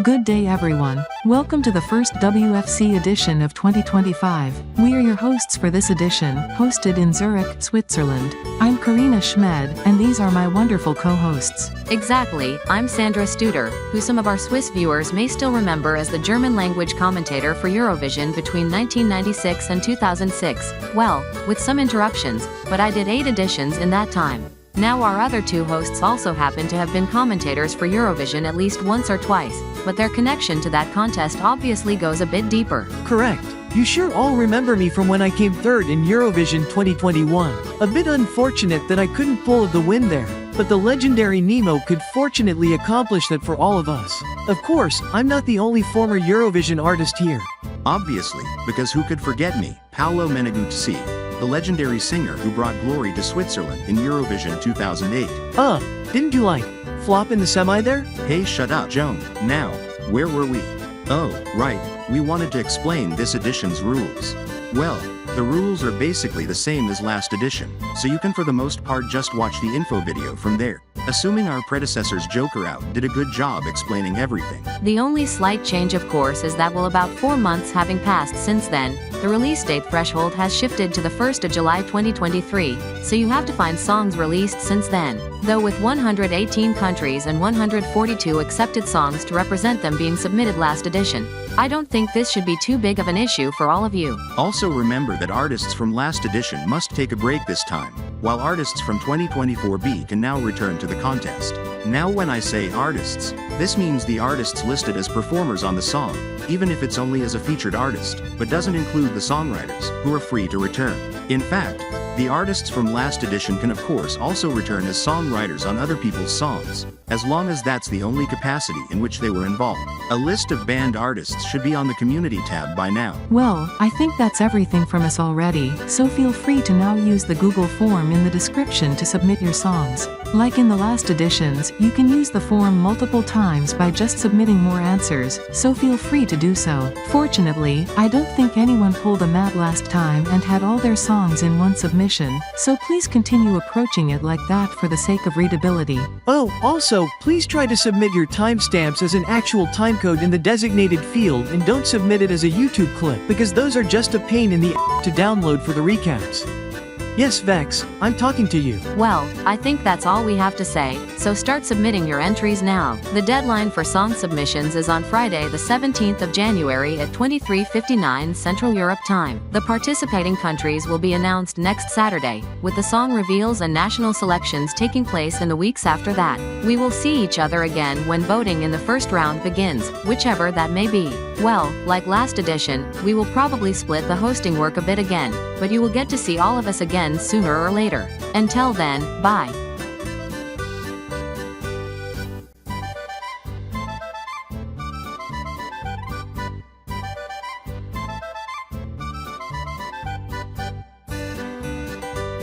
Good day everyone. Welcome to the first WFC edition of 2025. We are your hosts for this edition, hosted in Zurich, Switzerland. I'm Karina Schmed, and these are my wonderful co-hosts. Exactly, I'm Sandra Studer, who some of our Swiss viewers may still remember as the German-language commentator for Eurovision between 1996 and 2006. Well, with some interruptions, but I did 8 editions in that time. Now our other 2 hosts also happen to have been commentators for Eurovision at least once or twice, but their connection to that contest obviously goes a bit deeper. Correct. You sure all remember me from when I came 3rd in Eurovision 2021. A bit unfortunate that I couldn't pull the win there, but the legendary Nemo could fortunately accomplish that for all of us. Of course, I'm not the only former Eurovision artist here. Obviously, because who could forget me, Paolo Meneguzzi, the legendary singer who brought glory to Switzerland in Eurovision 2008. Didn't you flop in the semi there? Hey, shut up, Joan. Now, where were we? Oh, right, we wanted to explain this edition's rules. Well, the rules are basically the same as last edition, so you can for the most part just watch the info video from there. Assuming our predecessor's Joker out did a good job explaining everything. The only slight change of course is that about 4 months having passed since then, the release date threshold has shifted to the 1st of July 2023, so you have to find songs released since then. Though with 118 countries and 142 accepted songs to represent them being submitted last edition, I don't think this should be too big of an issue for all of you. Also remember that artists from last edition must take a break this time, while artists from 2024B can now return to the contest. Now when I say artists, this means the artists listed as performers on the song, even if it's only as a featured artist, but doesn't include the songwriters, who are free to return. In fact, the artists from last edition can of course also return as songwriters on other people's songs, as long as that's the only capacity in which they were involved. A list of banned artists should be on the community tab by now. Well, I think that's everything from us already, so feel free to now use the Google form in the description to submit your songs. Like in the last editions, you can use the form multiple times by just submitting more answers, so feel free to do so. Fortunately, I don't think anyone pulled a mat last time and had all their songs in one submission, so please continue approaching it like that for the sake of readability. Oh, also, please try to submit your timestamps as an actual timecode in the designated field and don't submit it as a YouTube clip, because those are just a pain in the to download for the recaps. Yes, Vex, I'm talking to you. Well, I think that's all we have to say, so start submitting your entries now. The deadline for song submissions is on Friday the 17th of January at 23:59 Central Europe time. The participating countries will be announced next Saturday, with the song reveals and national selections taking place in the weeks after that. We will see each other again when voting in the first round begins, whichever that may be. Well, like last edition, we will probably split the hosting work a bit again, but you will get to see all of us again sooner or later. Until then, bye.